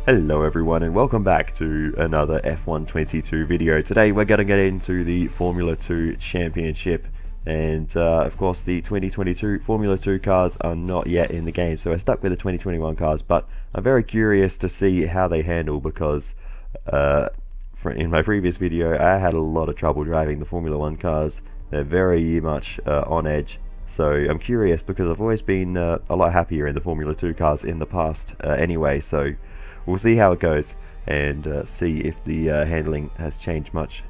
Hello everyone and welcome back to another F122 video. Today we're going to get into the Formula 2 Championship, and of course the 2022 Formula 2 cars are not yet in the game, so we're stuck with the 2021 cars, but I'm very curious to see how they handle because in my previous video I had a lot of trouble driving the Formula 1 cars. They're very much on edge, so I'm curious because I've always been a lot happier in the Formula 2 cars in the past anyway, so we'll see how it goes and see if the handling has changed much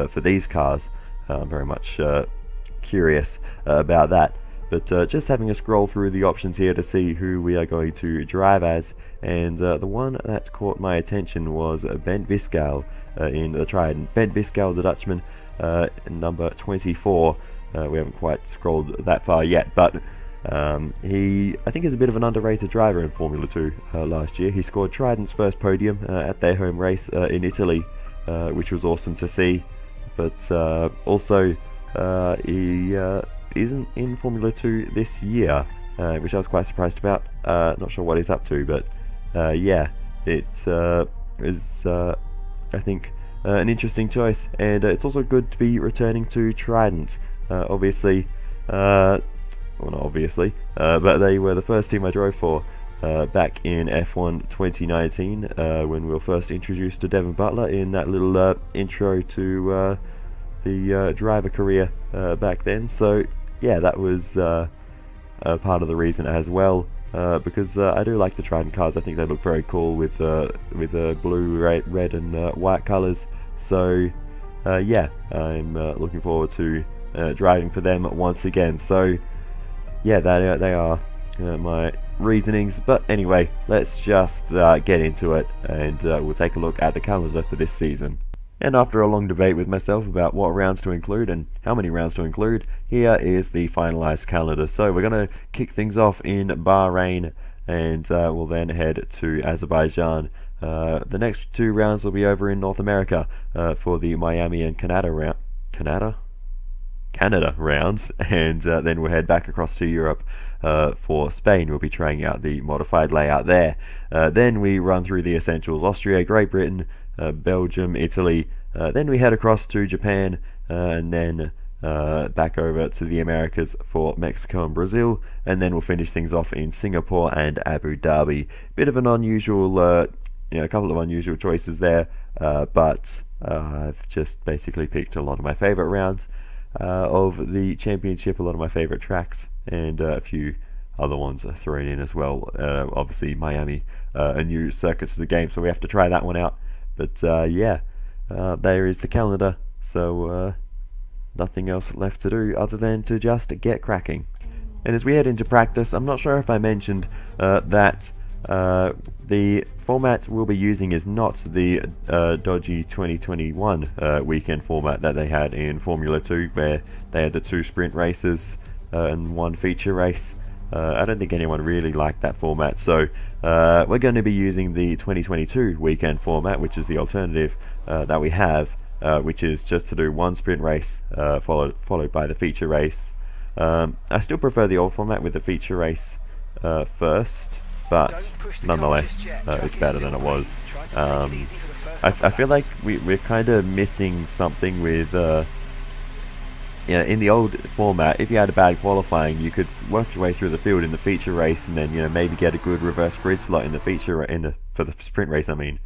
for these cars. I'm very much curious about that. But just having a scroll through the options here to see who we are going to drive as, and the one that caught my attention was Bent Viscaal in the Trident. Bent Viscaal, the Dutchman, number 24. We haven't quite scrolled that far yet, but he, I think, is a bit of an underrated driver in Formula 2 last year. He scored Trident's first podium at their home race in Italy, which was awesome to see. But also, he isn't in Formula 2 this year, which I was quite surprised about. Not sure what he's up to, but yeah, it is, I think, an interesting choice. And it's also good to be returning to Trident. Obviously, well, not obviously, but they were the first team I drove for back in F1 2019 when we were first introduced to Devon Butler in that little intro to the driver career back then. So yeah, that was part of the reason as well, because I do like the Trident cars. I think they look very cool with blue, red and white colours. So yeah, I'm looking forward to driving for them once again. So yeah, they are my reasonings. But anyway, let's just get into it, and we'll take a look at the calendar for this season. And after a long debate with myself about what rounds to include and how many rounds to include, here is the finalized calendar. So we're going to kick things off in Bahrain, and we'll then head to Azerbaijan. The next two rounds will be over in North America for the Miami and Canada rounds, and then we'll head back across to Europe for Spain. We'll be trying out the modified layout there. Then we run through the essentials: Austria, Great Britain, Belgium, Italy. Then we head across to Japan, and then back over to the Americas for Mexico and Brazil, and then we'll finish things off in Singapore and Abu Dhabi. Bit of an unusual, a couple of unusual choices there, but I've just basically picked a lot of my favorite rounds of the championship, a lot of my favorite tracks, and a few other ones are thrown in as well. Obviously Miami, a new circuit to the game, so we have to try that one out. But yeah, there is the calendar, so nothing else left to do other than to just get cracking. And as we head into practice, I'm not sure if I mentioned that the format we'll be using is not the dodgy 2021 weekend format that they had in Formula 2, where they had the 2 sprint races and 1 feature race. I don't think anyone really liked that format, so we're going to be using the 2022 weekend format, which is the alternative that we have, which is just to do 1 sprint race followed by the feature race. I still prefer the old format with the feature race first, but nonetheless, it's better than it was. I feel like we're kind of missing something with, in the old format. If you had a bad qualifying, you could work your way through the field in the feature race, and then maybe get a good reverse grid slot in the for the sprint race. I mean,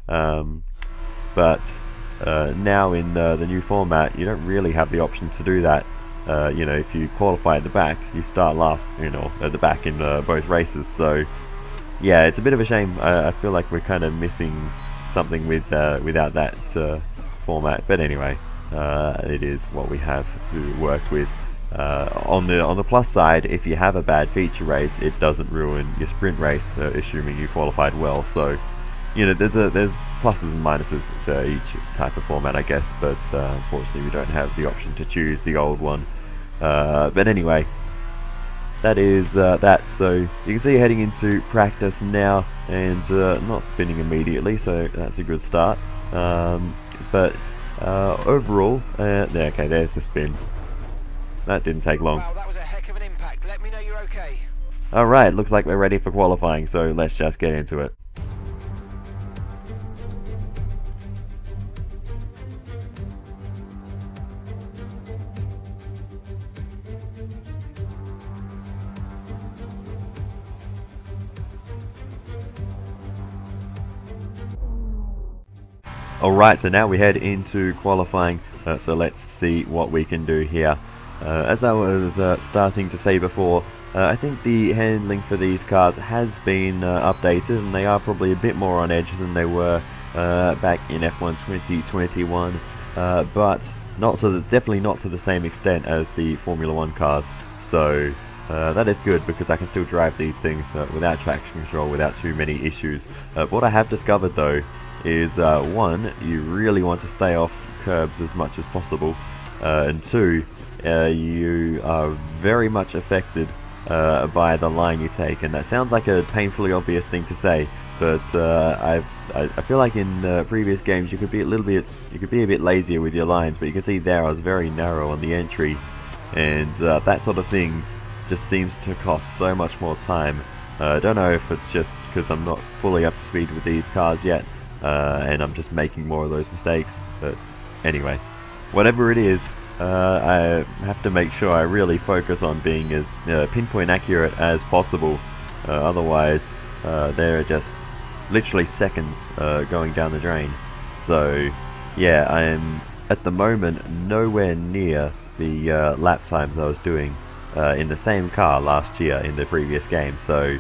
but now in the new format, you don't really have the option to do that. If you qualify at the back, you start last, at the back in both races. So yeah, it's a bit of a shame. I feel like we're kind of missing something without that format. But anyway, it is what we have to work with. On the plus side, if you have a bad feature race, it doesn't ruin your sprint race, assuming you qualified well. So there's pluses and minuses to each type of format, I guess. But unfortunately, we don't have the option to choose the old one. But anyway, that is that. So you can see heading into practice now, and not spinning immediately, so that's a good start. But overall, okay, there's the spin. That didn't take long. Wow, that was a heck of an impact. Let me know you're okay. Alright, looks like we're ready for qualifying, so let's just get into it. Alright, so now we head into qualifying, so let's see what we can do here. As I was starting to say before, I think the handling for these cars has been updated, and they are probably a bit more on edge than they were back in F1 2021, but definitely not to the same extent as the Formula 1 cars. So that is good, because I can still drive these things without traction control, without too many issues. What I have discovered though is one, you really want to stay off curbs as much as possible, and two, you are very much affected by the line you take. And that sounds like a painfully obvious thing to say, but I feel like in previous games you could be a bit lazier with your lines, but you can see there I was very narrow on the entry, and that sort of thing just seems to cost so much more time. I don't know if it's just because I'm not fully up to speed with these cars yet, and I'm just making more of those mistakes, but anyway, whatever it is, I have to make sure I really focus on being as pinpoint accurate as possible. Otherwise, there are just literally seconds going down the drain. So yeah, I am at the moment nowhere near the lap times I was doing in the same car last year in the previous game. So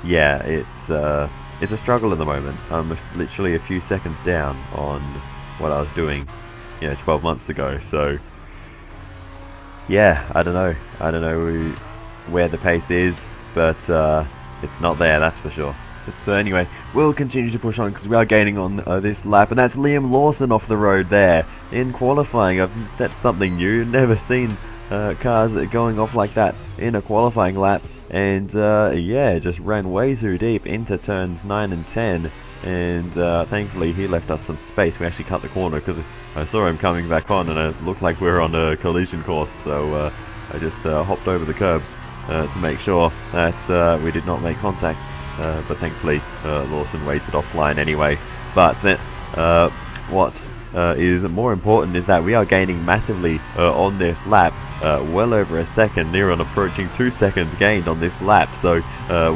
yeah, it's a struggle at the moment. I'm literally a few seconds down on what I was doing, 12 months ago. So yeah, I don't know where the pace is, but it's not there, that's for sure. But anyway, we'll continue to push on, because we are gaining on this lap, and that's Liam Lawson off the road there in qualifying. That's something new. Never seen cars going off like that in a qualifying lap, and yeah, just ran way too deep into turns 9 and 10. And thankfully he left us some space. We actually cut the corner because I saw him coming back on, and it looked like we were on a collision course, so I just hopped over the curbs to make sure that we did not make contact, but thankfully Lawson waited offline anyway. But what is more important is that we are gaining massively on this lap, well over a second, near on approaching 2 seconds gained on this lap. So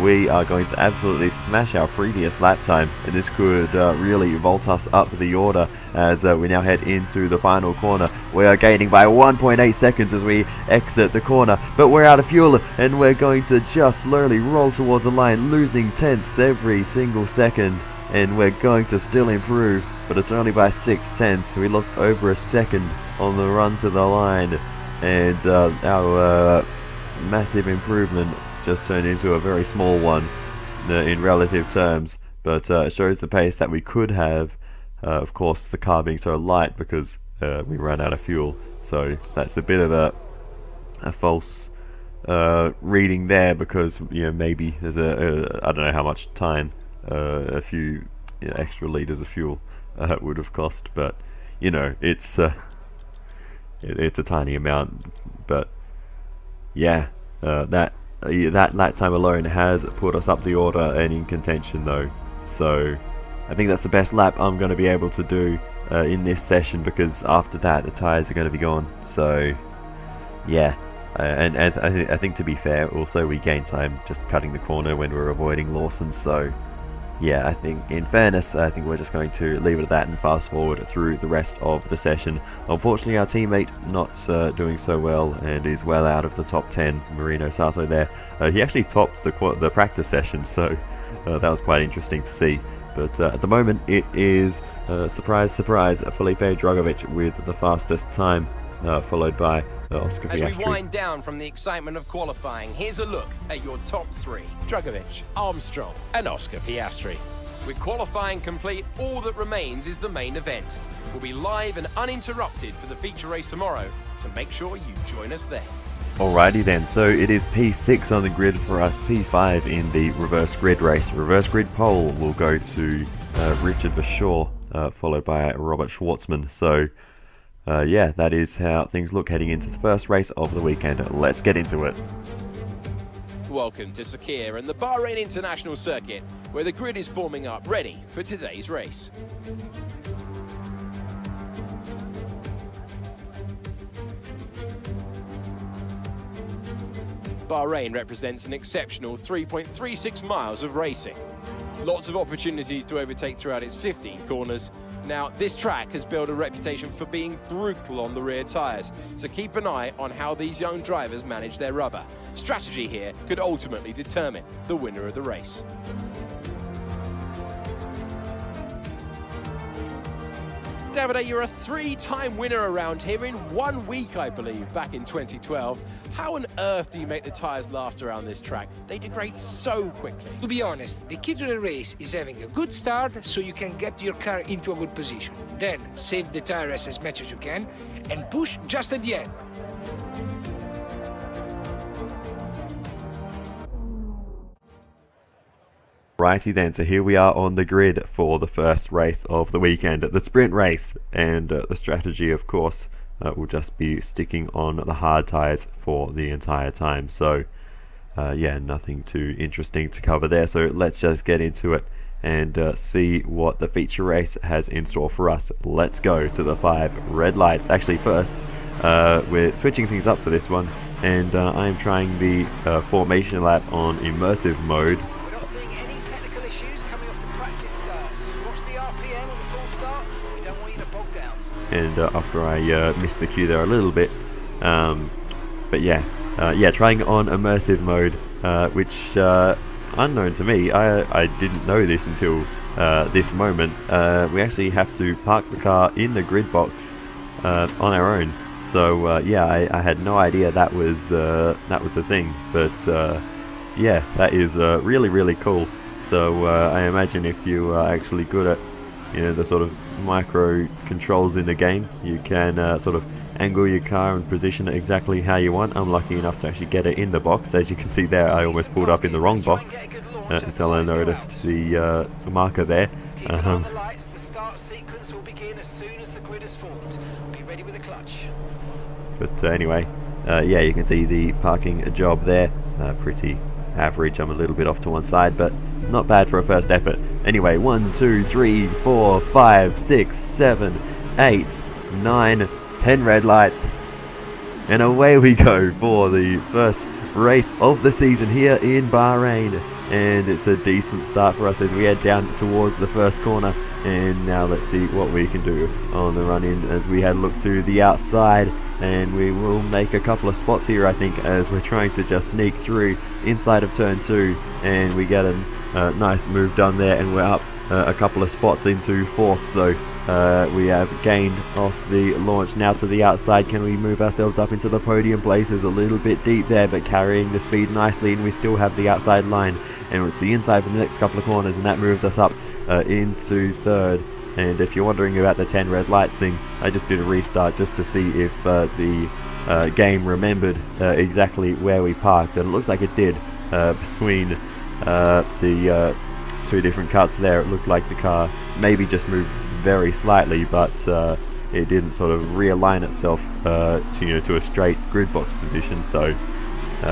we are going to absolutely smash our previous lap time, and this could really vault us up the order as we now head into the final corner. We are gaining by 1.8 seconds as we exit the corner, but we're out of fuel, and we're going to just slowly roll towards the line, losing tenths every single second, and we're going to still improve, but it's only by 6 tenths. We lost over a second on the run to the line, and our massive improvement just turned into a very small one in relative terms, but it shows the pace that we could have. Of course, the car being so light because we ran out of fuel, so that's a bit of a false reading there, because maybe there's I don't know how much time a few extra liters of fuel would have cost, but it's it's a tiny amount. But yeah, that lap time alone has put us up the order and in contention though. So I think that's the best lap I'm going to be able to do in this session, because after that the tyres are going to be gone. So yeah, and I think, to be fair, also we gained time just cutting the corner when we're avoiding Lawson. So yeah, I think in fairness, I think we're just going to leave it at that and fast forward through the rest of the session. Unfortunately, our teammate not doing so well and is well out of the top 10. Marino Sato there. He actually topped the practice session, so that was quite interesting to see. But at the moment, it is, surprise, surprise, Felipe Dragovic with the fastest time, followed by Oscar Piastri. As we wind down from the excitement of qualifying, here's a look at your top three. Dragovic, Armstrong and Oscar Piastri. With qualifying complete, all that remains is the main event. We'll be live and uninterrupted for the feature race tomorrow, so make sure you join us there. Alrighty then, so it is P6 on the grid for us, P5 in the reverse grid race. Reverse grid pole will go to Richard Verschoor, followed by Robert Schwartzman. So yeah, that is how things look heading into the first race of the weekend. Let's get into it. Welcome to Sakir and the Bahrain International Circuit, where the grid is forming up ready for today's race. Bahrain represents an exceptional 3.36 miles of racing. Lots of opportunities to overtake throughout its 15 corners, Now, this track has built a reputation for being brutal on the rear tyres, so keep an eye on how these young drivers manage their rubber. Strategy here could ultimately determine the winner of the race. Davide, you're a three-time winner around here in 1 week, I believe, back in 2012. How on earth do you make the tyres last around this track? They degrade so quickly. To be honest, the key to the race is having a good start so you can get your car into a good position. Then save the tires as much as you can and push just at the end. Righty then, so here we are on the grid for the first race of the weekend, the sprint race, and the strategy, of course, will just be sticking on the hard tyres for the entire time. So yeah, nothing too interesting to cover there, so let's just get into it and see what the feature race has in store for us. Let's go to the 5 red lights. Actually, first we're switching things up for this one, and I am trying the formation lap on immersive mode. And after I missed the cue there a little bit, but yeah, trying on immersive mode, which unknown to me, I didn't know this until this moment. We actually have to park the car in the grid box on our own. So yeah, I had no idea that was a thing, but yeah, that is really cool. So I imagine if you are actually good at, you know, the sort of micro controls in the game, you can sort of angle your car and position it exactly how you want. I'm lucky enough to actually get it in the box. As you can see there, I almost pulled up in the wrong box until I noticed the marker there. But anyway, yeah, you can see the parking job there, pretty average. I'm a little bit off to one side, but not bad for a first effort. Anyway, 1, 2, 3, 4, 5, 6, 7, 8, 9, 10 red lights. And away we go for the first race of the season here in Bahrain. And it's a decent start for us as we head down towards the first corner. And now let's see what we can do on the run in as we head look to the outside. And we will make a couple of spots here, I think, as we're trying to just sneak through inside of turn 2. And we get a nice move done there, and we're up a couple of spots into 4th. So we have gained off the launch. Now to the outside, can we move ourselves up into the podium places? A little bit deep there, but carrying the speed nicely, and we still have the outside line. And it's the inside for the next couple of corners, and that moves us up into 3rd. And if you're wondering about the 10 red lights thing, I just did a restart just to see if the game remembered exactly where we parked, and it looks like it did. Between the 2 different cuts there, it looked like the car maybe just moved very slightly, but it didn't sort of realign itself to a straight grid box position. So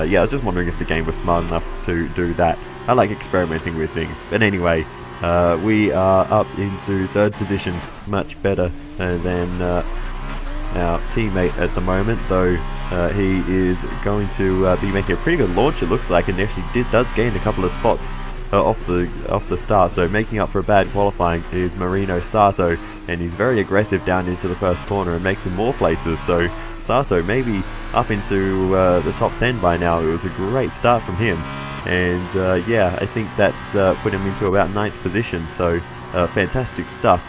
yeah, I was just wondering if the game was smart enough to do that. I like experimenting with things. But anyway, we are up into 3rd position, much better than our teammate at the moment, though he is going to be making a pretty good launch, it looks like, and actually does gain a couple of spots off the start. So making up for a bad qualifying is Marino Sato, and he's very aggressive down into the first corner and makes him more places. So Sato maybe up into the top 10 by now. It was a great start from him, and yeah, I think that's put him into about 9th position. So fantastic stuff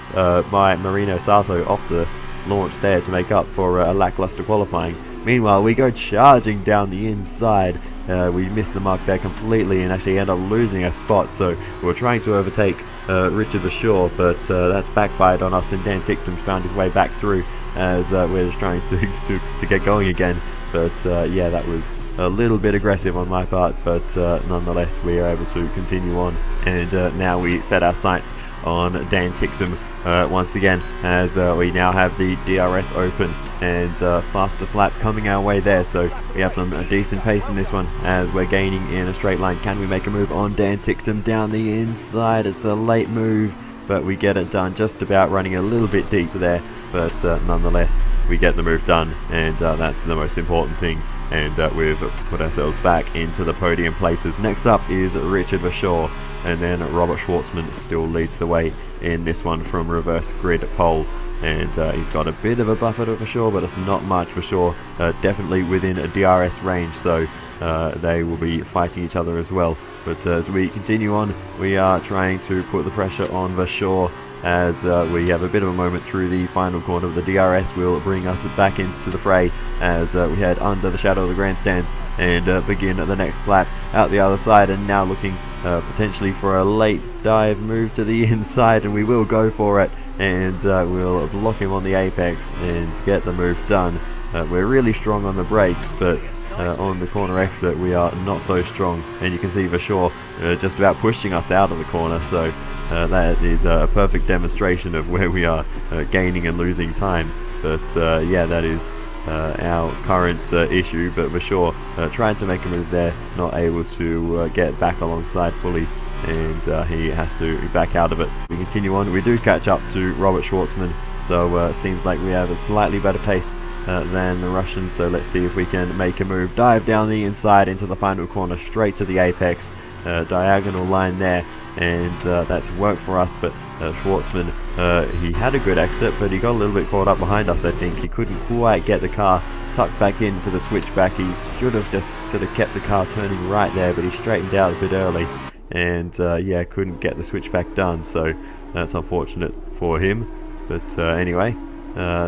by Marino Sato off the launch there to make up for a lackluster qualifying. Meanwhile, we go charging down the inside. We missed the mark there completely and actually end up losing a spot. So we were trying to overtake Richard Bashaw, but that's backfired on us, and Dan Ticktum's found his way back through as we're just trying to get going again. But yeah, that was a little bit aggressive on my part, but nonetheless we are able to continue on, and now we set our sights on Dan Ticktum once again, as we now have the DRS open, and fastest lap coming our way there. So we have some decent pace in this one as we're gaining in a straight line. Can we make a move on Dan Ticktum down the inside? It's a late move, but we get it done, just about running a little bit deep there, but nonetheless we get the move done, and that's the most important thing. And we've put ourselves back into the podium places. Next up is Richard Bashaw, and then Robert Schwartzman still leads the way in this one from reverse grid pole. And he's got a bit of a buffer to Vasseur, but it's not much. Vasseur definitely within a DRS range, so they will be fighting each other as well. But as we continue on, we are trying to put the pressure on Vasseur as we have a bit of a moment through the final corner. The DRS will bring us back into the fray as we head under the shadow of the grandstands and begin the next lap out the other side, and now looking potentially for a late dive move to the inside, and we will go for it, and we'll block him on the apex and get the move done. We're really strong on the brakes, but on the corner exit we are not so strong, and you can see Vasseur just about pushing us out of the corner, so that is a perfect demonstration of where we are gaining and losing time. But yeah, that is our current issue. But Vasseur trying to make a move there, not able to get back alongside fully, and he has to back out of it. We continue on. We do catch up to Robert Schwartzman, so it seems like we have a slightly better pace than the Russian. So let's see if we can make a move. Dive down the inside into the final corner, straight to the apex. Diagonal line there, and that's worked for us. But Schwartzman, he had a good exit, but he got a little bit caught up behind us. I think he couldn't quite get the car tucked back in for the switchback. He should have just sort of kept the car turning right there, but he straightened out a bit early, and yeah, couldn't get the switchback done, so that's unfortunate for him. But anyway,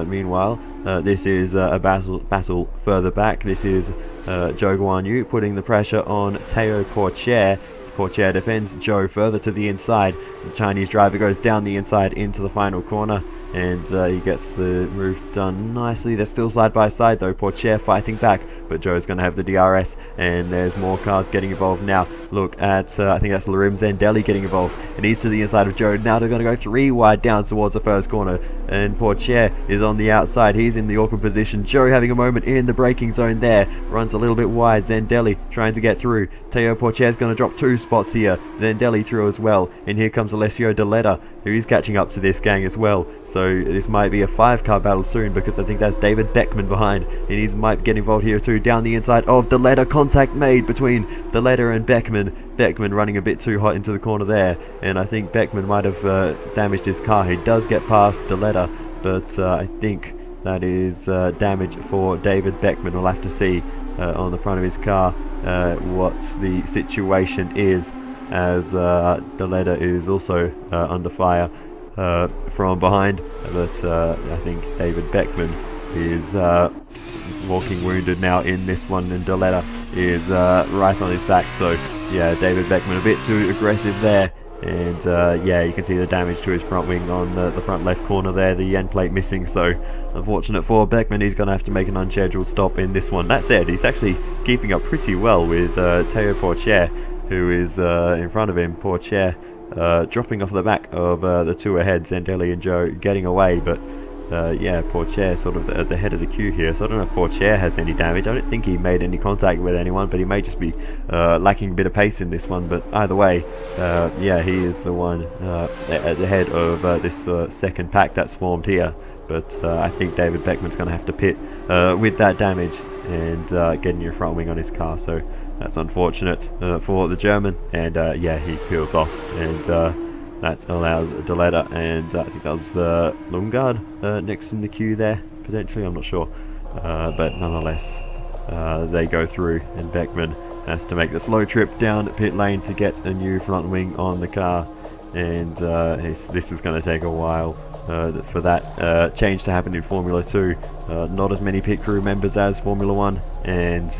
meanwhile, this is a battle further back. This is Zhou Guanyu putting the pressure on Théo Pourchaire. Pourchaire defends Zhou further to the inside. The Chinese driver goes down the inside into the final corner, and he gets the move done nicely. They're still side by side though, Pourchaire fighting back, but Zhou's going to have the DRS, and there's more cars getting involved now. Look at, I think that's Larim Zandelli getting involved, and he's to the inside of Zhou. Now they're going to go 3 wide down towards the first corner, and Pourchaire is on the outside. He's in the awkward position. Zhou having a moment in the braking zone there, runs a little bit wide. Zandelli trying to get through. Théo Pourchaire's going to drop 2 spots here. Zandelli through as well, and here comes Alessio Deletta, who is catching up to this gang as well. So this might be a 5-car battle soon, because I think that's David Beckman behind, and he might get involved here too. Down the inside of Deletta, contact made between Deletta and Beckman. Beckman running a bit too hot into the corner there, and I think Beckman might have damaged his car. He does get past Deletta, but I think that is damage for David Beckman. We'll have to see on the front of his car what the situation is, as Deletta is also under fire from behind, but I think David Beckman is walking wounded now in this one, and Deletta is right on his back. So yeah, David Beckman a bit too aggressive there, and yeah, you can see the damage to his front wing on the front left corner there, the end plate missing. So unfortunate for Beckman, he's going to have to make an unscheduled stop in this one. That said, he's actually keeping up pretty well with Théo Pourchaire, who is in front of him. Pourchaire dropping off the back of the 2 ahead, Zandelli and Zhou getting away, but yeah, Pourchaire sort of at the head of the queue here, so I don't know if Pourchaire has any damage. I don't think he made any contact with anyone, but he may just be lacking a bit of pace in this one. But either way, yeah, he is the one at the head of this second pack that's formed here. But I think David Beckman's going to have to pit with that damage and getting your front wing on his car, so that's unfortunate for the German. And yeah, he peels off, and that allows Deletta, and I think that was Lundgaard next in the queue there, potentially, I'm not sure. But nonetheless, they go through, and Beckman has to make the slow trip down pit lane to get a new front wing on the car. And this is going to take a while for that change to happen in Formula 2. Not as many pit crew members as Formula 1, and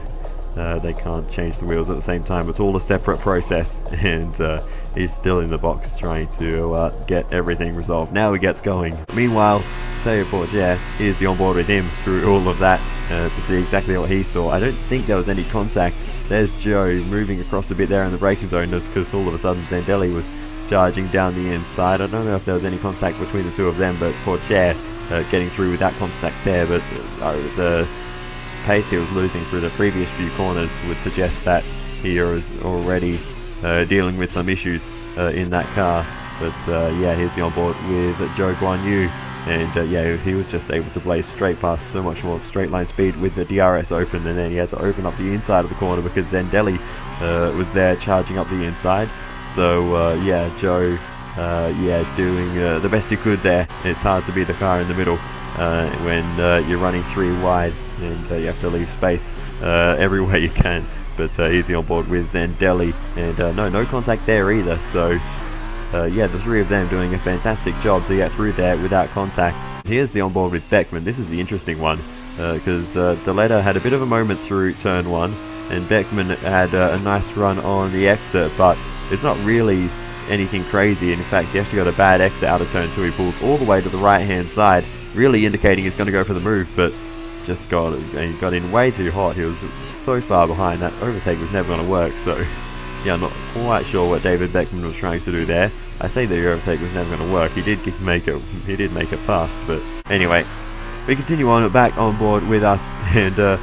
they can't change the wheels at the same time. It's all a separate process, and he's still in the box trying to get everything resolved. Now he gets going. Meanwhile, Théo Pourchaire is the onboard with him through all of that to see exactly what he saw. I don't think there was any contact. There's Zhou moving across a bit there in the braking zone, just because all of a sudden Zandelli was charging down the inside. I don't know if there was any contact between the 2 of them, but Pourchaire getting through with that contact there. But the pace he was losing through the previous few corners would suggest that he is already dealing with some issues in that car. But yeah, here's the onboard with Zhou Guanyu, and yeah, he was just able to blaze straight past, so much more straight line speed with the DRS open, and then he had to open up the inside of the corner because Zandelli was there charging up the inside. So yeah, Joe, yeah, doing the best he could there. It's hard to be the car in the middle when you're running 3 wide and you have to leave space everywhere you can. But easy on board with Zandelli, and no contact there either. So yeah, the 3 of them doing a fantastic job to get through there without contact. Here's the onboard with Beckman. This is the interesting one because Deletta had a bit of a moment through turn 1, and Beckman had a nice run on the exit, but it's not really anything crazy. In fact, he actually got a bad exit out of turn 2. He pulls all the way to the right hand side, really indicating he's going to go for the move, but just got in way too hot. He was so far behind that overtake was never going to work. So yeah, I'm not quite sure what David Beckman was trying to do there. I say the overtake was never going to work. He did make it past, but anyway, we continue on back on board with us, and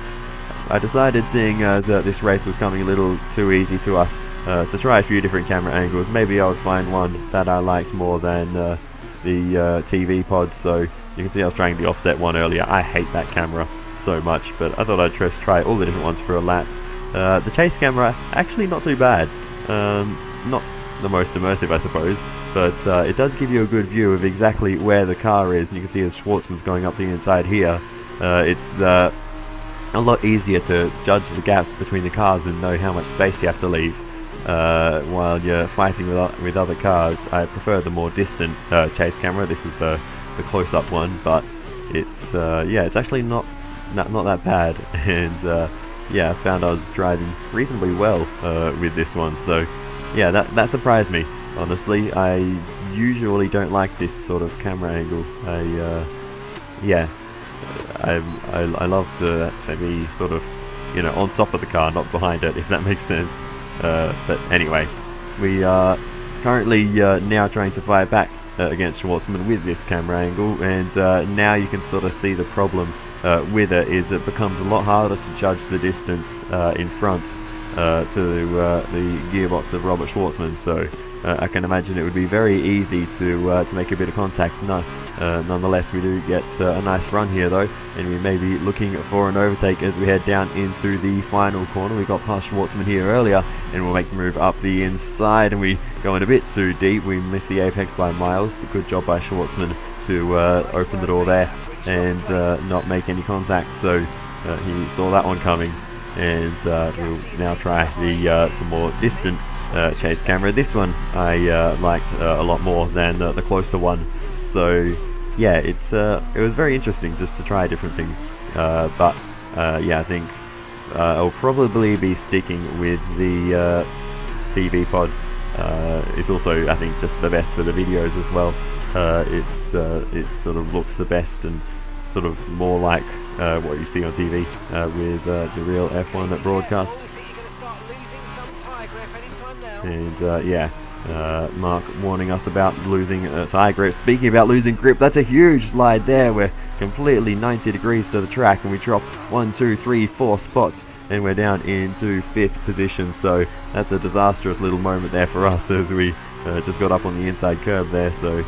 I decided, seeing as this race was coming a little too easy to us, to try a few different camera angles. Maybe I would find one that I liked more than the TV pod. So you can see I was trying the offset one earlier. I hate that camera so much, but I thought I'd just try all the different ones for a lap. The chase camera, actually not too bad. Not the most immersive, I suppose, but it does give you a good view of exactly where the car is, and you can see as Schwartzman's going up the inside here. It's a lot easier to judge the gaps between the cars and know how much space you have to leave while you're fighting with other cars. I prefer the more distant chase camera. This is the close-up one, but it's yeah, it's actually not that bad, and yeah, I found I was driving reasonably well with this one. So yeah, that surprised me, honestly. I usually don't like this sort of camera angle. Yeah, I love to be sort of, you know, on top of the car, not behind it, if that makes sense. But anyway, we are currently now trying to fire back against Schwartzman with this camera angle, and now you can sort of see the problem with it is it becomes a lot harder to judge the distance in front to the gearbox of Robert Schwartzman. So I can imagine it would be very easy to make a bit of contact. Nonetheless, we do get a nice run here though, and we may be looking for an overtake as we head down into the final corner. We got past Schwartzman here earlier, and we'll make the move up the inside, and we go in a bit too deep. We missed the apex by miles, but good job by Schwartzman to open the door there and not make any contact. So he saw that one coming, and we'll now try the more distant chase camera. This one I liked a lot more than the closer one. So yeah, it was very interesting just to try different things. But yeah, I think I'll probably be sticking with the TV pod. It's also, I think, just the best for the videos as well. It sort of looks the best and sort of more like what you see on TV with the real F1 that broadcast. And yeah, Mark warning us about losing tyre grip. Speaking about losing grip, that's a huge slide there. We're completely 90 degrees to the track, and we drop 1, 2, 3, 4 spots, and we're down into 5th position. So that's a disastrous little moment there for us as we just got up on the inside curb there. So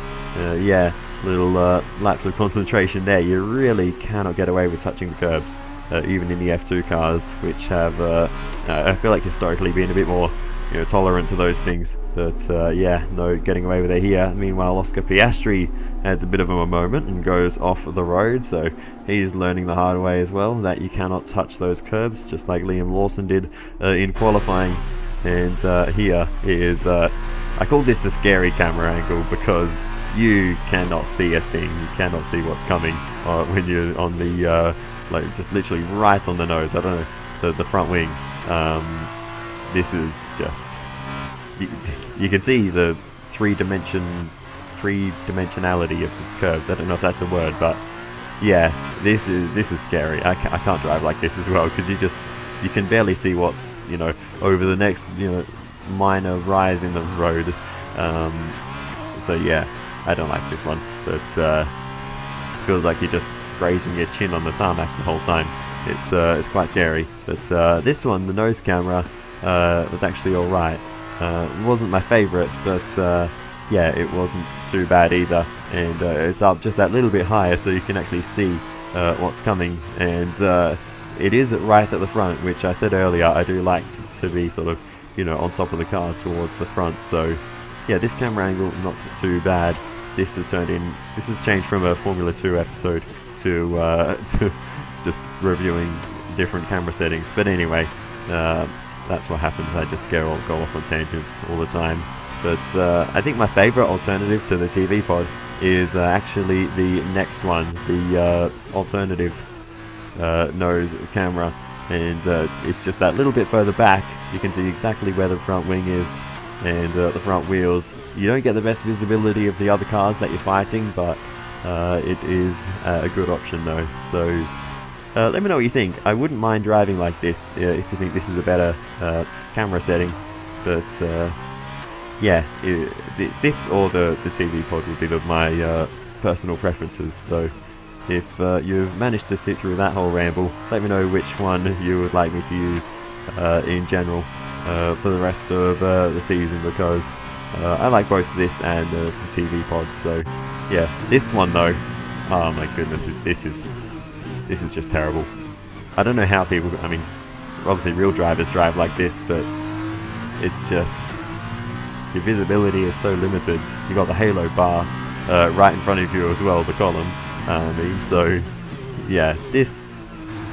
yeah, little lapse of concentration there. You really cannot get away with touching the curbs, even in the F2 cars, which have I feel like historically been a bit more, you know, tolerant to those things. But yeah, no getting away with it here. Meanwhile, Oscar Piastri has a bit of a moment and goes off the road, so he's learning the hard way as well that you cannot touch those curbs, just like Liam Lawson did in qualifying. And here is I call this the scary camera angle because you cannot see a thing. You cannot see what's coming when you're on the like just literally right on the nose. I don't know, the front wing. This is just, you can see the three-dimensionality of the curves. I don't know if that's a word, but yeah, this is scary. I can't drive like this as well, because you can barely see what's, you know, over the next, you know, minor rise in the road. So yeah, I don't like this one, but feels like you're just grazing your chin on the tarmac the whole time. It's quite scary. But this one, the nose camera, was actually alright. It wasn't my favourite, but yeah, it wasn't too bad either. And it's up just that little bit higher, so you can actually see what's coming. And it is right at the front, which I said earlier I do like to be sort of, you know, on top of the car towards the front. So yeah, this camera angle not too bad. This has changed from a Formula 2 episode to to just reviewing different camera settings. But anyway, that's what happens. I just go off on tangents all the time. But I think my favorite alternative to the TV pod is actually the next one, the alternative nose camera, and it's just that little bit further back. You can see exactly where the front wing is and the front wheels. You don't get the best visibility of the other cars that you're fighting, but it is a good option though. So let me know what you think. I wouldn't mind driving like this if you think this is a better camera setting, but yeah, this or the TV pod would be my personal preferences. So if you've managed to sit through that whole ramble, let me know which one you would like me to use in general for the rest of the season, because I like both this and the TV pod. So yeah, this one though, oh my goodness, this is just terrible. I don't know how people, I mean, obviously real drivers drive like this, but it's just, your visibility is so limited. You got the halo bar right in front of you as well, the column. So yeah, this,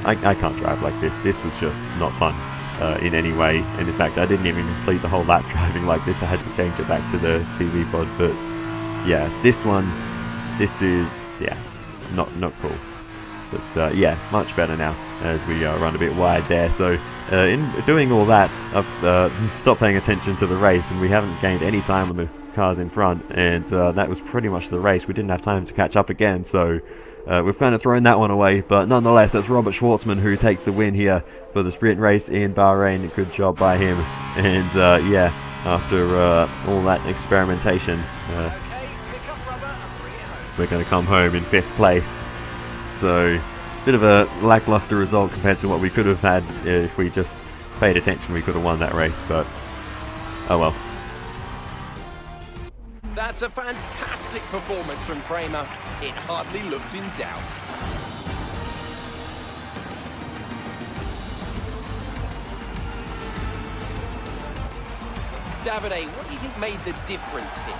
I can't drive like this. This was just not fun in any way, and in fact I didn't even complete the whole lap driving like this. I had to change it back to the TV pod. But yeah, this is, yeah, not cool. But yeah, much better now as we run a bit wide there. So in doing all that, I've stopped paying attention to the race, and we haven't gained any time on the cars in front, and that was pretty much the race. We didn't have time to catch up again, so we've kind of thrown that one away. But nonetheless, it's Robert Schwartzman who takes the win here for the sprint race in Bahrain. Good job by him. And yeah, after all that experimentation, we're going to come home in 5th place. So, bit of a lackluster result compared to what we could have had if we just paid attention. We could have won that race, but oh well. That's a fantastic performance from Kramer. It hardly looked in doubt. Davide, what do you think made the difference here?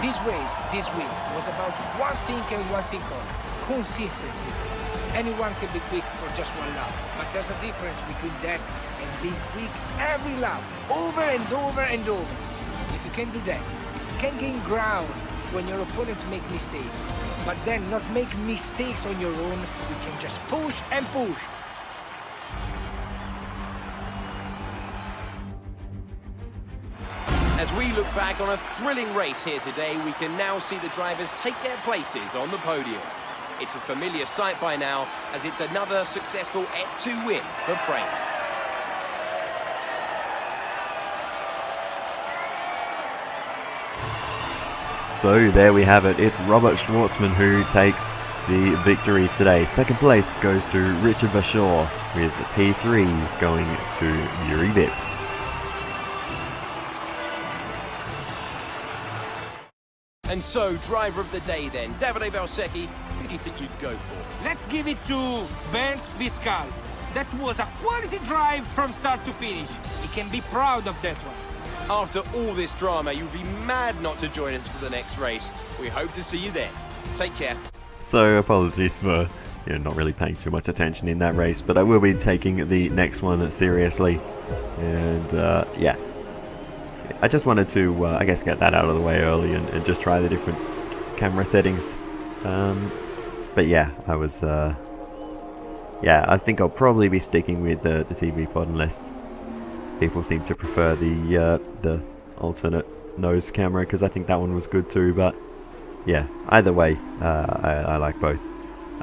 This race, this win, was about one thing and one thing only: consistency. Anyone can be quick for just one lap, but there's a difference between that and being quick every lap, over and over and over. If you can do that, if you can gain ground when your opponents make mistakes, but then not make mistakes on your own, you can just push and push. As we look back on a thrilling race here today, we can now see the drivers take their places on the podium. It's a familiar sight by now, as it's another successful F2 win for Kramer. So there we have it. It's Robert Schwartzman who takes the victory today. Second place goes to Richard Verschoor, with P3 going to Yuri Vips. And so, driver of the day then, Davide Valsecchi, who do you think you'd go for? Let's give it to Bernd Viscal. That was a quality drive from start to finish. He can be proud of that one. After all this drama, you'd be mad not to join us for the next race. We hope to see you then. Take care. So apologies for not really paying too much attention in that race, but I will be taking the next one seriously. And yeah, I just wanted to, I guess, get that out of the way early and just try the different camera settings. But yeah, I was, yeah, I think I'll probably be sticking with the TV pod unless people seem to prefer the alternate nose camera, because I think that one was good too. But yeah, either way, I like both.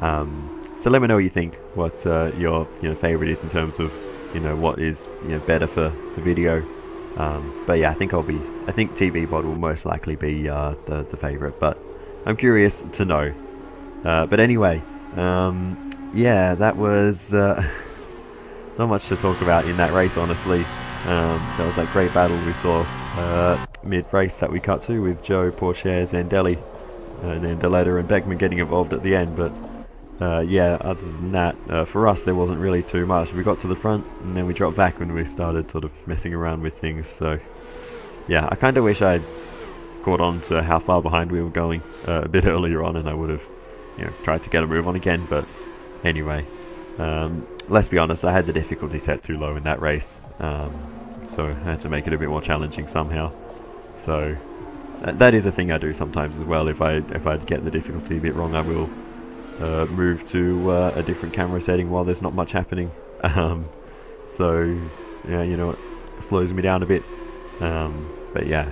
So let me know what you think, what your favorite is in terms of what is better for the video. But yeah, I think TV pod will most likely be the favorite, but I'm curious to know. But anyway, yeah, that was not much to talk about in that race, honestly. That was that great battle we saw mid-race that we cut to with Joe, Porsche, Zandelli, and then Deletta and Beckman getting involved at the end. But yeah, other than that, for us there wasn't really too much. We got to the front and then we dropped back when we started sort of messing around with things. So yeah, I kind of wish I'd caught on to how far behind we were going a bit earlier on, and I would have, you know, tried to get a move on again. But anyway, let's be honest, I had the difficulty set too low in that race, so I had to make it a bit more challenging somehow. So that is a thing I do sometimes as well. If I get the difficulty a bit wrong, I will move to a different camera setting while there's not much happening. So yeah, you know, it slows me down a bit. But yeah.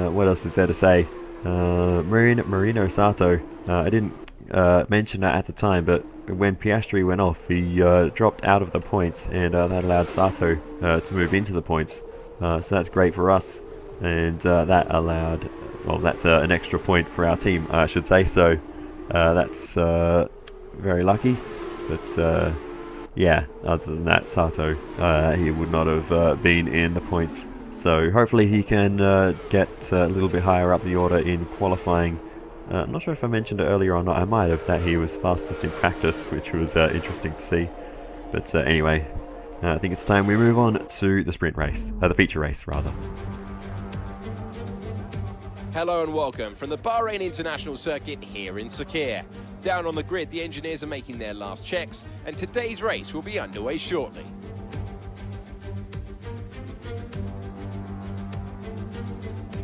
What else is there to say? Marino Sato, I didn't mention that at the time, but when Piastri went off, he dropped out of the points, and that allowed Sato to move into the points. So that's great for us, and that allowed, well, that's an extra point for our team, I should say. So that's very lucky. But yeah, other than that, Sato, he would not have been in the points. So hopefully he can get a little bit higher up the order in qualifying. I'm not sure if I mentioned it earlier or not. I might have, that he was fastest in practice, which was interesting to see. But anyway, I think it's time we move on to the sprint race, the feature race rather. Hello and welcome from the Bahrain International Circuit here in Sakhir. Down on the grid, the engineers are making their last checks, and today's race will be underway shortly.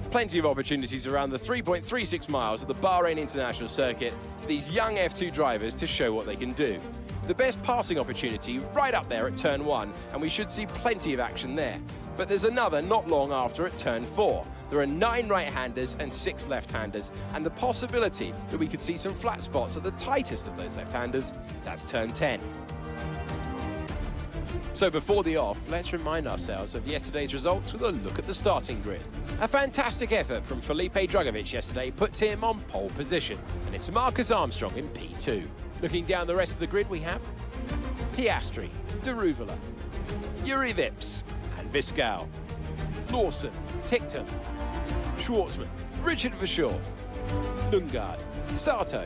Plenty of opportunities around the 3.36 miles of the Bahrain International Circuit for these young F2 drivers to show what they can do. The best passing opportunity right up there at turn 1, and we should see plenty of action there. But there's another not long after at turn 4. There are 9 right-handers and 6 left-handers, and the possibility that we could see some flat spots at the tightest of those left-handers, that's turn 10. So before the off, let's remind ourselves of yesterday's results with a look at the starting grid. A fantastic effort from Felipe Drugovich yesterday puts him on pole position, and it's Marcus Armstrong in P2. Looking down the rest of the grid, we have Piastri, Deruvala, Yuri Vips, and Viscal, Lawson, Tickton, Schwartzman, Richard Verschoor, Lundgaard, Sato,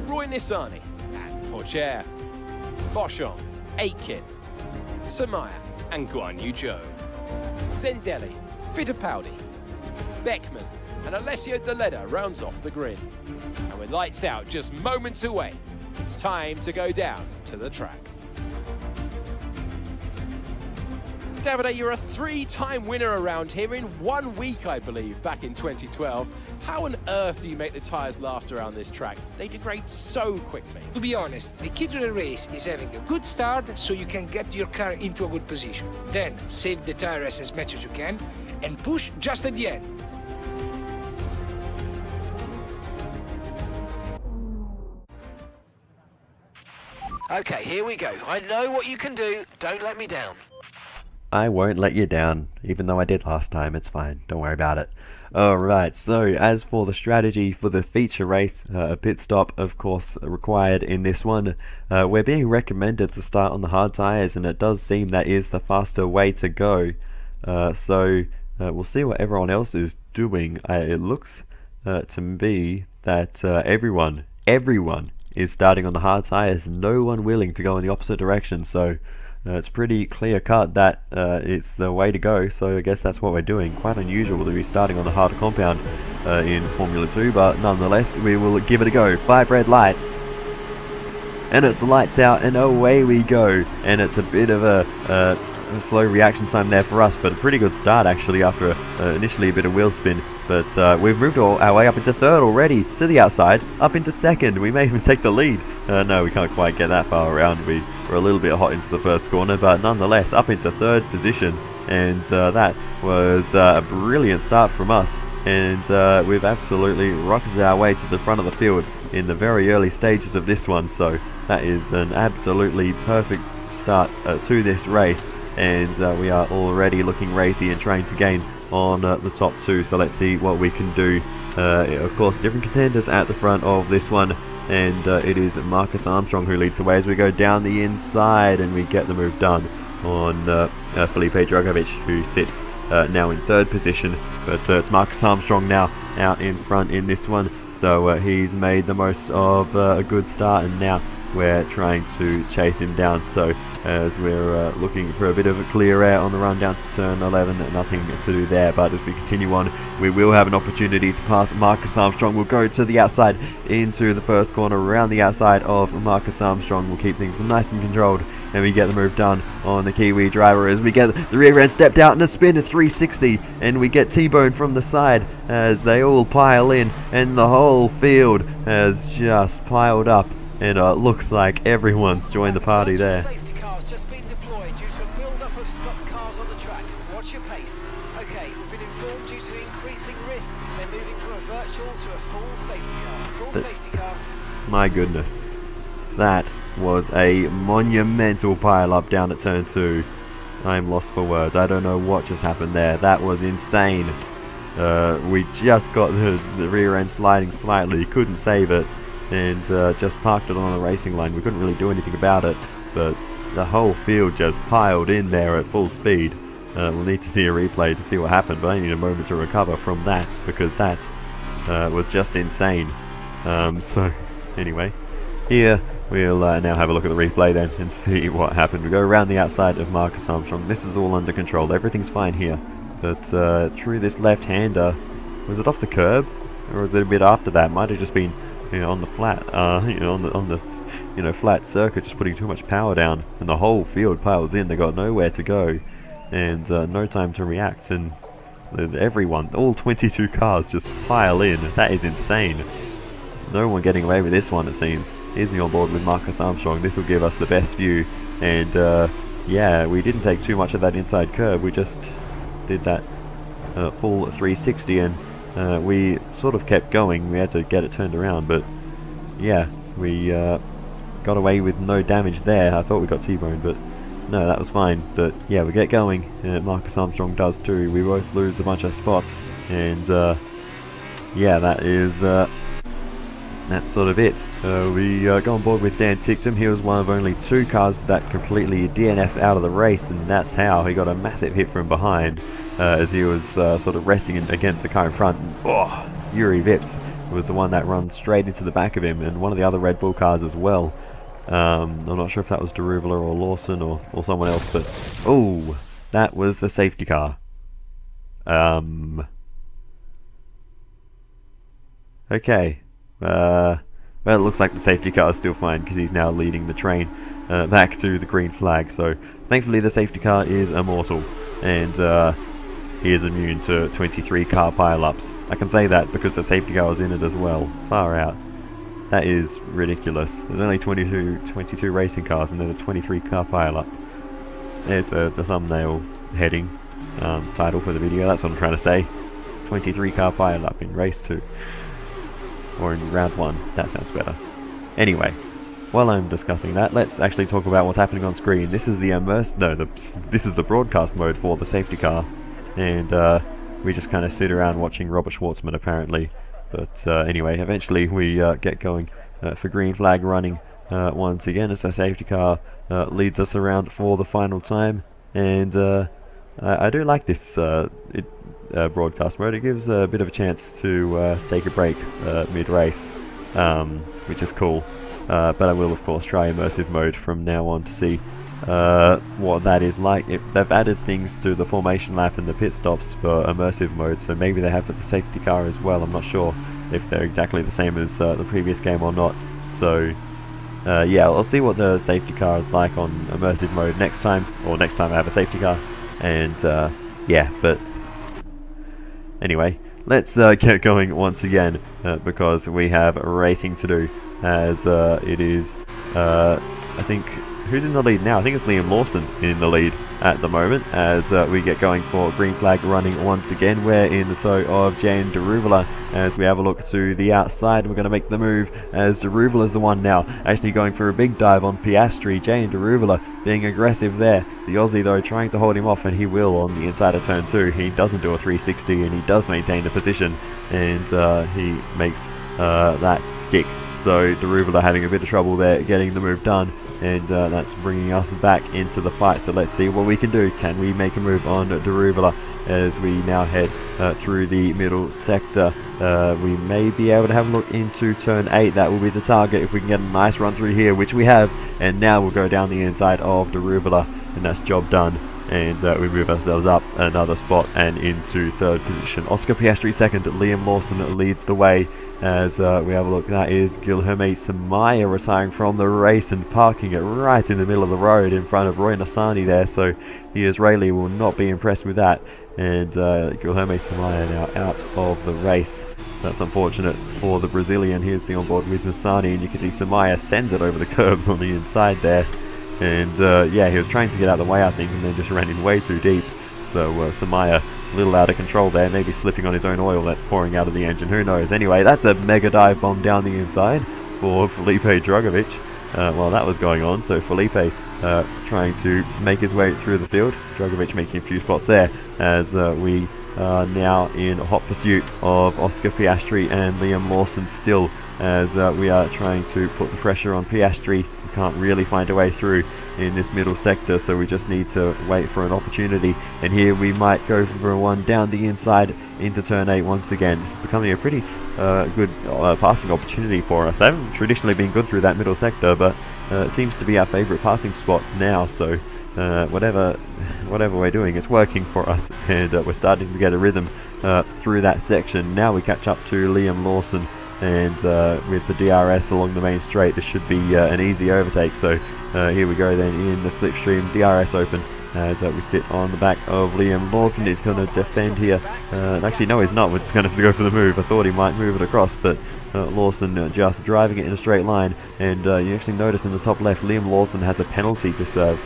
Roy Nissany, and Pourchaire, Boschon, Aitken, Samaya, and Guan Yu Zhou, Zendelli, Fittipaldi, Beckman, and Alessio Deleda rounds off the grid. And with lights out just moments away, it's time to go down to the track. Davide, you're a 3-time winner around here in 1 week, I believe, back in 2012. How on earth do you make the tyres last around this track? They degrade so quickly. To be honest, the key to the race is having a good start so you can get your car into a good position. Then save the tires as much as you can and push just at the end. Okay, here we go. I know what you can do. Don't let me down. I won't let you down, even though I did last time. It's fine, don't worry about it. Alright, so as for the strategy for the feature race, a pit stop of course required in this one. We're being recommended to start on the hard tyres, and it does seem that is the faster way to go. So we'll see what everyone else is doing. It looks to me that everyone is starting on the hard tyres, no one willing to go in the opposite direction. So it's pretty clear cut that it's the way to go, so I guess that's what we're doing. Quite unusual to be starting on the harder compound in Formula 2, but nonetheless we will give it a go. 5 red lights, and it's lights out, and away we go. And it's a bit of a slow reaction time there for us, but a pretty good start actually after initially a bit of wheel spin. But we've moved our way up into 3rd already, to the outside, up into 2nd. We may even take the lead. No, we can't quite get that far around. We were a little bit hot into the first corner, but nonetheless up into 3rd position. And that was a brilliant start from us. And we've absolutely rocketed our way to the front of the field in the very early stages of this one. So that is an absolutely perfect start to this race. And we are already looking racy and trying to gain on the top 2. So let's see what we can do. Of course, different contenders at the front of this one. And it is Marcus Armstrong who leads the way as we go down the inside, and we get the move done on Felipe Drugovich, who sits now in 3rd position. But it's Marcus Armstrong now out in front in this one. So he's made the most of a good start, and now we're trying to chase him down. So as we're looking for a bit of a clear air on the run down to turn 11, nothing to do there, but as we continue on, we will have an opportunity to pass Marcus Armstrong. We'll go to the outside into the first corner, around the outside of Marcus Armstrong. We'll keep things nice and controlled, and we get the move done on the Kiwi driver as we get the rear end stepped out and a spin to 360, and we get T-Bone from the side as they all pile in, and the whole field has just piled up. And it looks like everyone's joined the party there. Safety cars just been deployed due to a build-up of stopped cars on the track. Watch your pace. Okay, we've been informed due to increasing risks. They're moving from a virtual to a full safety car. Full safety car. My goodness. That was a monumental pile-up down at turn 2. I'm lost for words. I don't know what just happened there. That was insane. We just got the rear end sliding slightly. Couldn't save it. And just parked it on the racing line. We couldn't really do anything about it, but the whole field just piled in there at full speed. We'll need to see a replay to see what happened, but I need a moment to recover from that, because that was just insane. So anyway, here we'll now have a look at the replay then and see what happened. We go around the outside of Marcus Armstrong. This is all under control. Everything's fine here, but through this left-hander, was it off the curb, or was it a bit after that? Might have just been, you know, on the flat, on the flat circuit, just putting too much power down, and the whole field piles in. They got nowhere to go, and no time to react, and everyone, all 22 cars just pile in. That is insane. No one getting away with this one, it seems. Easy on board with Marcus Armstrong. This will give us the best view, and yeah, we didn't take too much of that inside curve. We just did that full 360, and we sort of kept going. We had to get it turned around, but yeah, we got away with no damage there. I thought we got T-boned, but no, that was fine. But yeah, we get going. Marcus Armstrong does too. We both lose a bunch of spots, and yeah, that is that's sort of it. We go on board with Dan Ticktum. He was one of only 2 cars that completely DNF'd out of the race, and that's how he got a massive hit from behind as he was sort of resting against the car in front. Oh, Yuri Vips was the one that ran straight into the back of him, and one of the other Red Bull cars as well. I'm not sure if that was Deruvula or Lawson or someone else, but oh, that was the safety car. Okay. Well, it looks like the safety car is still fine because he's now leading the train back to the green flag. So thankfully the safety car is immortal, and he is immune to 23 car pile-ups. I can say that because the safety car was in it as well. Far out. That is ridiculous. There's only 22 racing cars, and there's a 23 car pile-up. There's the thumbnail heading, title for the video. That's what I'm trying to say. 23 car pile-up in race 2. Or in round 1. That sounds better. Anyway, while I'm discussing that, let's actually talk about what's happening on screen. This is the this is the broadcast mode for the safety car, and we just kind of sit around watching Robert Schwartzman apparently. But anyway, eventually we get going for green flag running once again as the safety car leads us around for the final time, and I do like this broadcast mode. It gives a bit of a chance to take a break mid-race, which is cool. But I will of course try immersive mode from now on to see what that is like. They've added things to the formation lap and the pit stops for immersive mode, so maybe they have for the safety car as well. I'm not sure if they're exactly the same as the previous game or not. So yeah, I'll see what the safety car is like on immersive mode next time I have a safety car. And yeah, but anyway, let's get going once again because we have racing to do, as it is I think, who's in the lead now? I think it's Liam Lawson in the lead at the moment as we get going for green flag running once again. We're in the tow of Jane Deruvula as we have a look to the outside. We're going to make the move as Deruvala's the one now actually going for a big dive on Piastri. Jane Deruvula being aggressive there. The Aussie though trying to hold him off, and he will on the inside of turn 2. He doesn't do a 360 and he does maintain the position, and he makes that stick. So Deruvula having a bit of trouble there getting the move done. and that's bringing us back into the fight. So let's see what we can do. Can we make a move on Darubala as we now head through the middle sector? We may be able to have a look into turn 8. That will be the target if we can get a nice run through here, which we have. And now we'll go down the inside of Darubala, and that's job done. And we move ourselves up another spot and into third position. Oscar Piastri second, Liam Lawson leads the way as we have a look. That is Guilherme Samaya retiring from the race and parking it right in the middle of the road in front of Roy Nassani there, so the Israeli will not be impressed with that. And Guilherme Samaya now out of the race, so that's unfortunate for the Brazilian. Here's the onboard with Nassani, and you can see Samaya sends it over the curbs on the inside there. And yeah, he was trying to get out of the way, I think, and then just ran in way too deep. So Samaya a little out of control there, maybe slipping on his own oil that's pouring out of the engine, who knows. Anyway, that's a mega dive bomb down the inside for Felipe Drugovich while that was going on. So Felipe trying to make his way through the field, Drugovich making a few spots there as we are now in hot pursuit of Oscar Piastri and Liam Lawson still, as we are trying to put the pressure on Piastri. We can't really find a way through in this middle sector, so we just need to wait for an opportunity. And here we might go for one down the inside into turn 8 once again. This is becoming a pretty good passing opportunity for us. I haven't traditionally been good through that middle sector, but it seems to be our favourite passing spot now, so whatever we're doing, it's working for us, and we're starting to get a rhythm through that section. Now we catch up to Liam Lawson, and with the DRS along the main straight, this should be an easy overtake. So here we go then in the slipstream, DRS open as we sit on the back of Liam Lawson. He's going to defend here. Actually, no, he's not. We're just going to have to go for the move. I thought he might move it across, but Lawson just driving it in a straight line. And you actually notice in the top left, Liam Lawson has a penalty to serve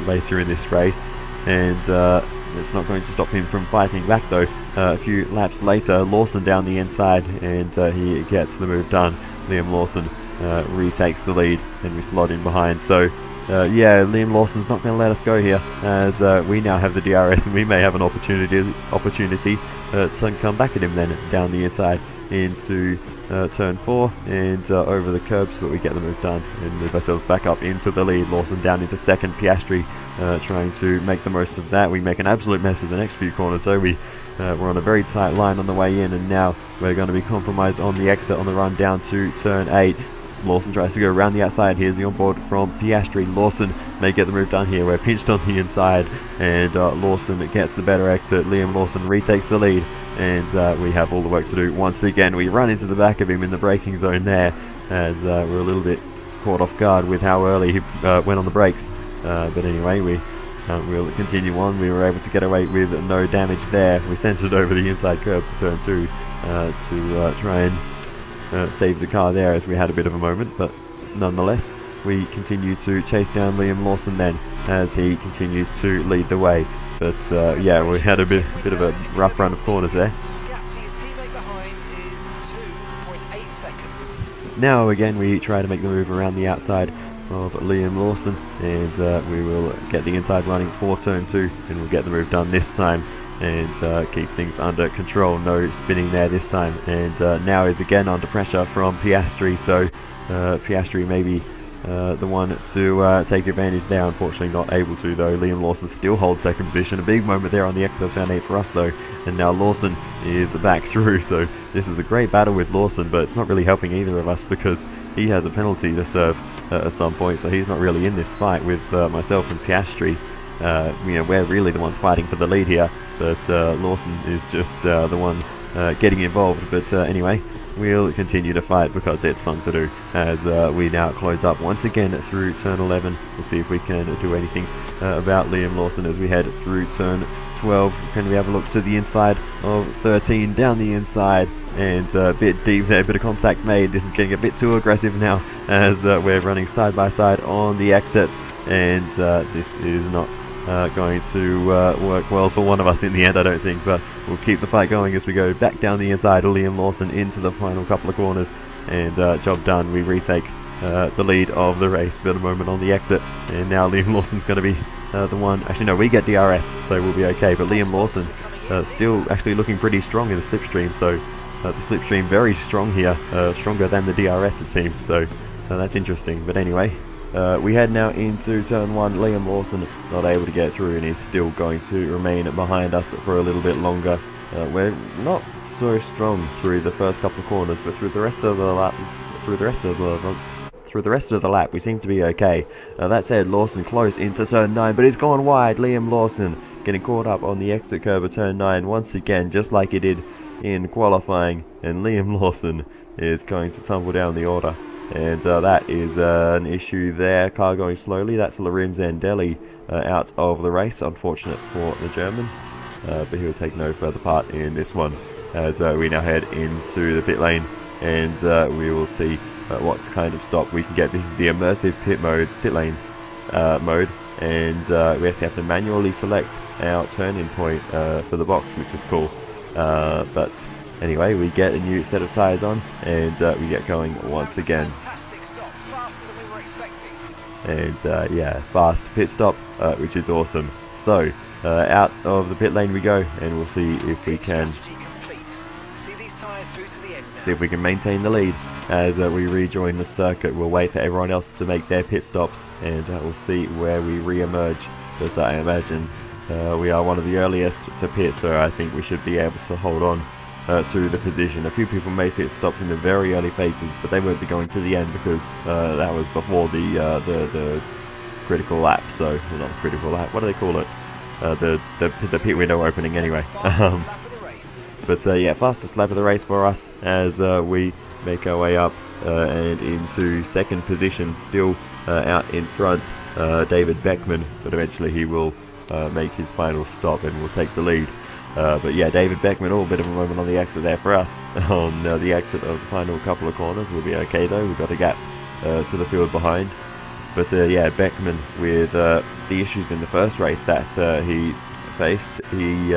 later in this race, and it's not going to stop him from fighting back though. A few laps later, Lawson down the inside, and he gets the move done. Liam Lawson retakes the lead, and we slot in behind. So yeah, Liam Lawson's not going to let us go here, as we now have the DRS, and we may have an opportunity to come back at him then down the inside into turn 4 and over the curbs, but we get the move done and move ourselves back up into the lead. Lawson down into second, Piastri trying to make the most of that. We make an absolute mess of the next few corners, so we're on a very tight line on the way in, and now we're going to be compromised on the exit on the run down to turn 8. Lawson tries to go around the outside. Here's the onboard from Piastri. Lawson may get the move done here. We're pinched on the inside, and Lawson gets the better exit. Liam Lawson retakes the lead, and we have all the work to do once again. We run into the back of him in the braking zone there, as we're a little bit caught off guard with how early he went on the brakes. But anyway, we'll continue on. We were able to get away with no damage there. We sent it over the inside curb to turn 2 to try and save the car there, as we had a bit of a moment, but nonetheless we continue to chase down Liam Lawson then as he continues to lead the way. But yeah, we had a bit of a rough run of corners there. Gap to your teammate behind is 2.8 seconds. Now again we try to make the move around the outside of Liam Lawson, and we will get the inside running for turn 2, and we'll get the move done this time and keep things under control. No spinning there this time, and now is again under pressure from Piastri, so Piastri may be the one to take advantage there. Unfortunately not able to though. Liam Lawson still holds second position. A big moment there on the exit of turn 8 for us though, and now Lawson is back through, so this is a great battle with Lawson, but it's not really helping either of us because he has a penalty to serve at some point, so he's not really in this fight with myself and Piastri. You know, we're really the ones fighting for the lead here, but Lawson is just the one getting involved. But anyway, we'll continue to fight because it's fun to do, as we now close up once again through turn 11. We'll see if we can do anything about Liam Lawson as we head through turn 12. Can we have a look to the inside of 13, down the inside, and a bit deep there, bit of contact made. This is getting a bit too aggressive now as we're running side by side on the exit, and this is not going to work well for one of us in the end, I don't think, but we'll keep the fight going as we go back down the inside. Liam Lawson into the final couple of corners, and job done. We retake the lead of the race. Bit of a moment on the exit, and now Liam Lawson's going to be the one. Actually no, we get DRS, so we'll be okay, but Liam Lawson still actually looking pretty strong in the slipstream, so the slipstream very strong here, stronger than the DRS it seems, so that's interesting. But anyway, We head now into turn 1. Liam Lawson not able to get through, and he's still going to remain behind us for a little bit longer. We're not so strong through the first couple of corners, but through the rest of the lap, through the rest of the lap, we seem to be okay. That said, Lawson close into turn 9, but he's gone wide. Liam Lawson getting caught up on the exit curve of turn 9 once again, just like he did in qualifying, and Liam Lawson is going to tumble down the order. And that is an issue there. Car going slowly. That's Larim Zandelli out of the race. Unfortunate for the German, but he'll take no further part in this one, as we now head into the pit lane, and we will see what kind of stop we can get. This is the immersive pit lane mode, and we actually have to manually select our turning point for the box, which is cool. But anyway, we get a new set of tyres on, and we get going once again. Fantastic stop, faster than we were expecting. And yeah, fast pit stop, which is awesome. So out of the pit lane we go, and we'll see if we can maintain the lead as we rejoin the circuit. We'll wait for everyone else to make their pit stops, and we'll see where we re-emerge. But I imagine we are one of the earliest to pit, so I think we should be able to hold on to the position. A few people made pit stops in the very early phases, but they won't be going to the end because that was before the critical lap. So, well, not the critical lap. What do they call it? The pit window opening, anyway. But yeah, fastest lap of the race for us as we make our way up and into second position, still out in front, David Beckman, but eventually he will make his final stop and will take the lead. But yeah, David Beckman, a bit of a moment on the exit there for us. On the exit of the final couple of corners, we'll be okay though. We've got a gap to the field behind. But yeah, Beckman, with the issues in the first race that he faced, he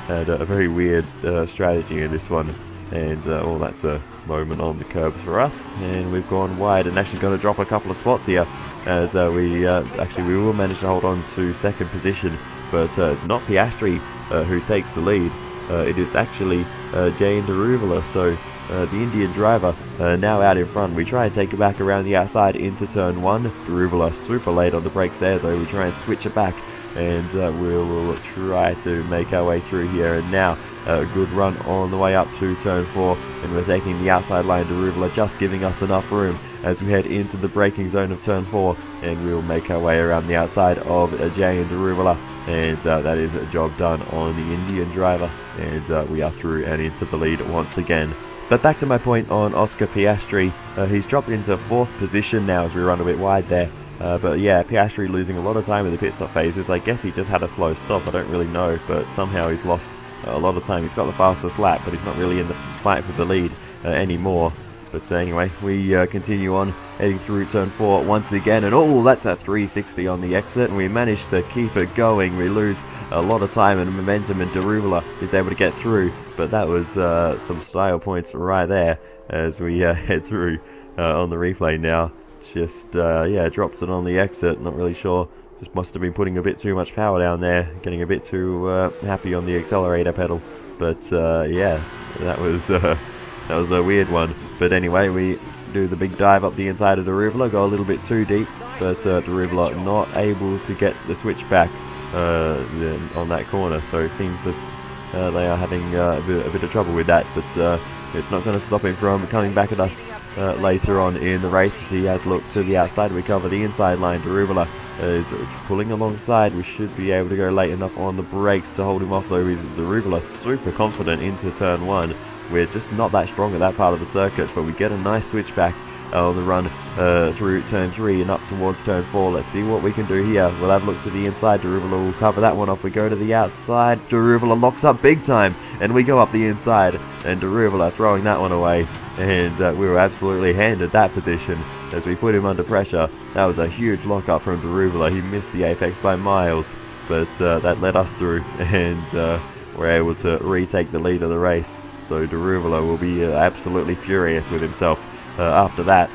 had a very weird strategy in this one. And well, that's a moment on the curb for us, and we've gone wide and actually going to drop a couple of spots here, as we will manage to hold on to second position, but it's not Piastri who takes the lead. It is actually Jane Deruvala, so the Indian driver now out in front. We try and take it back around the outside into turn 1. Deruvala super late on the brakes there though. We try and switch it back, and we'll try to make our way through here, and now a good run on the way up to turn 4, and we're taking the outside line. Deruvala just giving us enough room as we head into the braking zone of turn 4, and we'll make our way around the outside of Jay and Deruvala, and that is a job done on the Indian driver, and we are through and into the lead once again. But back to my point on Oscar Piastri, he's dropped into 4th position now as we run a bit wide there. But yeah, Piastri losing a lot of time in the pit stop phases. I guess he just had a slow stop, I don't really know, but somehow he's lost a lot of time. He's got the fastest lap, but he's not really in the fight for the lead anymore. But anyway, we continue on, heading through turn 4 once again, and oh, that's a 360 on the exit, and we managed to keep it going. We lose a lot of time and momentum, and Deruvala is able to get through, but that was some style points right there as we head through on the replay now. Just yeah, dropped it on the exit, not really sure. Just must have been putting a bit too much power down there, getting a bit too happy on the accelerator pedal. But yeah, that was a weird one. But anyway, we do the big dive up the inside of Deruvala, go a little bit too deep, but Deruvala not able to get the switch back on that corner. So it seems that they are having a bit of trouble with that. But it's not going to stop him from coming back at us later on in the race, as he has looked to the outside. We cover the inside line. Deruvala is pulling alongside. We should be able to go late enough on the brakes to hold him off though. Deruvala super confident into turn 1. We're just not that strong at that part of the circuit, but we get a nice switch back on the run through turn 3 and up towards turn 4. Let's see what we can do here. We'll have a look to the inside. Deruvala will cover that one off. We go to the outside. Deruvala locks up big time, and we go up the inside, and Deruvala throwing that one away. And we were absolutely handed that position as we put him under pressure. That was a huge lock-up from Deruvala. He missed the apex by miles, but that led us through, and we're able to retake the lead of the race. So Deruvala will be absolutely furious with himself after that,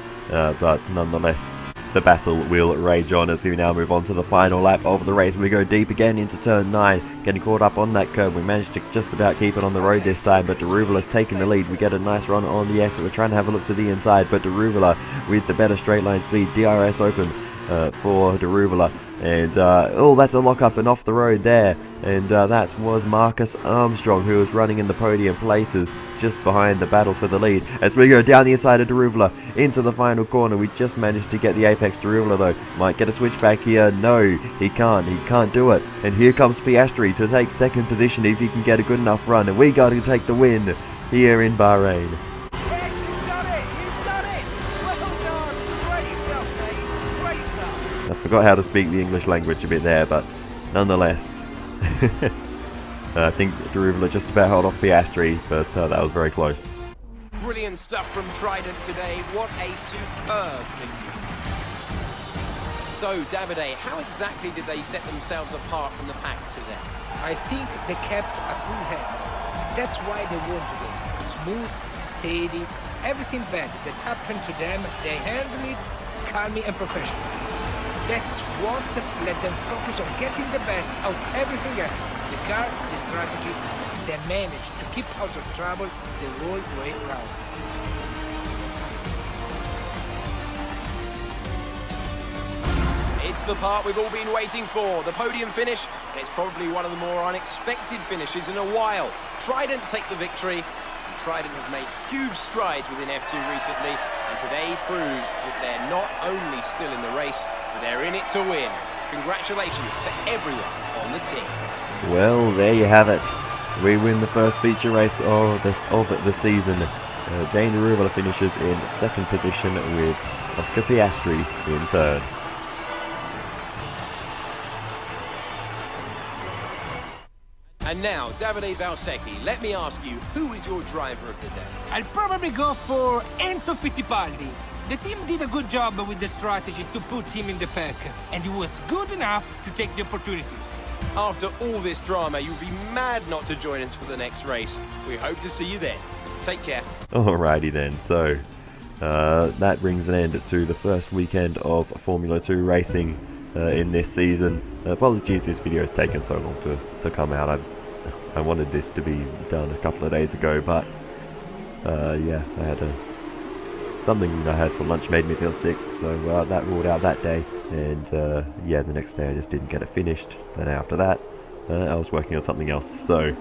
but nonetheless, the battle will rage on as we now move on to the final lap of the race. We go deep again into turn 9, getting caught up on that curb. We managed to just about keep it on the road this time, but Deruvala's taking the lead. We get a nice run on the exit. We're trying to have a look to the inside, but Deruvala with the better straight line speed. DRS open for Daruvula. And oh, that's a lock-up and off the road there. And that was Marcus Armstrong, who was running in the podium places just behind the battle for the lead. As we go down the inside of Daruvula into the final corner, we just managed to get the apex. Daruvula though might get a switchback here. No, he can't do it. And here comes Piastri to take second position if he can get a good enough run. And we got to take the win here in Bahrain. Yes, you've done it! You've done it! Well done! Great stuff, mate! Great stuff! I forgot how to speak the English language a bit there, but nonetheless. I think Daruvula just about held off Piastri, but that was very close. Brilliant stuff from Trident today. What a superb victory. So, Davide, how exactly did they set themselves apart from the pack today? I think they kept a cool head. That's why they won today. Smooth, steady, everything bad that happened to them, they handled it calmly and professionally. That's what let them focus on getting the best out of everything else. The car, the strategy, they managed to keep out of trouble the whole way around. It's the part we've all been waiting for, the podium finish. It's probably one of the more unexpected finishes in a while. Trident take the victory. And Trident have made huge strides within F2 recently, and today proves that they're not only still in the race, but they're in it to win. Congratulations to everyone on the team. Well, there you have it. We win the first feature race of the season. Jane Daruvula finishes in second position with Oscar Piastri in third. And now, Davide Valsecchi, let me ask you, who is your driver of the day? I'll probably go for Enzo Fittipaldi. The team did a good job with the strategy to put him in the pack, and he was good enough to take the opportunities. After all this drama, you'll be mad not to join us for the next race. We hope to see you then. Take care. Alrighty then, so that brings an end to the first weekend of Formula 2 racing in this season. Apologies this video has taken so long to come out. I wanted this to be done a couple of days ago, but yeah, I had something I had for lunch made me feel sick, so that ruled out that day. And yeah, the next day I just didn't get it finished. The day after that, I was working on something else. So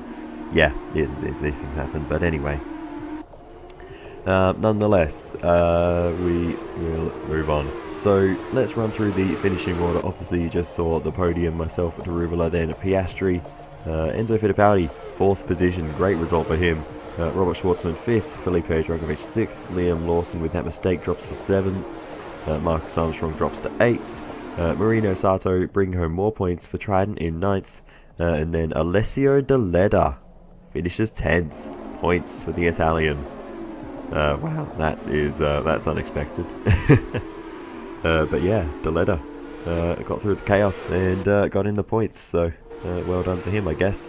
yeah, these things happen. But anyway, nonetheless, we will move on. So let's run through the finishing order. Obviously, you just saw the podium, myself, Daruvula, then Piastri, Enzo Fittipaldi, 4th position, great result for him. Robert Schwartzman 5th, Felipe Drugovich 6th, Liam Lawson with that mistake drops to 7th, Marcus Armstrong drops to 8th, Marino Sato bringing home more points for Trident in 9th, and then Alessio Deleda finishes 10th, points for the Italian. Wow, that's unexpected. But yeah, Deleda got through the chaos and got in the points, so well done to him, I guess.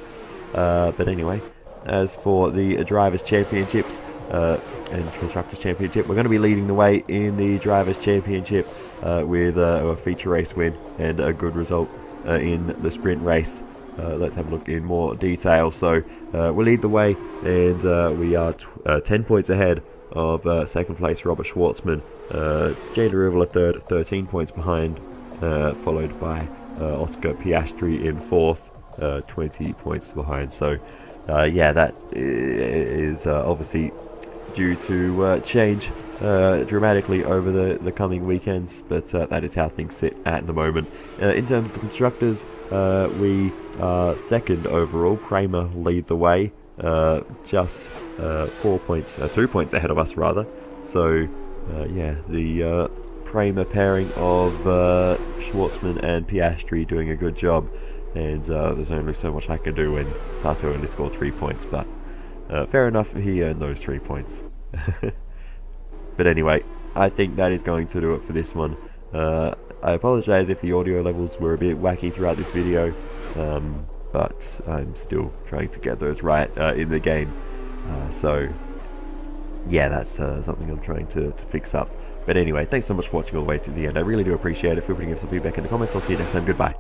But anyway, as for the Drivers' Championships and Constructors' Championship, we're going to be leading the way in the Drivers' Championship with a feature race win and a good result in the sprint race. Let's have a look in more detail. So we'll lead the way, and we are 10 points ahead of second place Robert Schwartzman. Jay Daruvula third, 13 points behind, followed by Oscar Piastri in 4th, 20 points behind. So yeah, that is obviously due to change dramatically over the coming weekends, but that is how things sit at the moment. In terms of the constructors, we are second overall. Kramer lead the way, just 2 points ahead of us rather. So yeah, the Kramer pairing of Schwartzman and Piastri doing a good job, and there's only so much I can do when Sato only scored 3 points, but fair enough, he earned those 3 points. But anyway, I think that is going to do it for this one. I apologize if the audio levels were a bit wacky throughout this video, but I'm still trying to get those right in the game. So yeah, that's something I'm trying to fix up. But anyway, thanks so much for watching all the way to the end. I really do appreciate it. Feel free to give some feedback in the comments. I'll see you next time. Goodbye.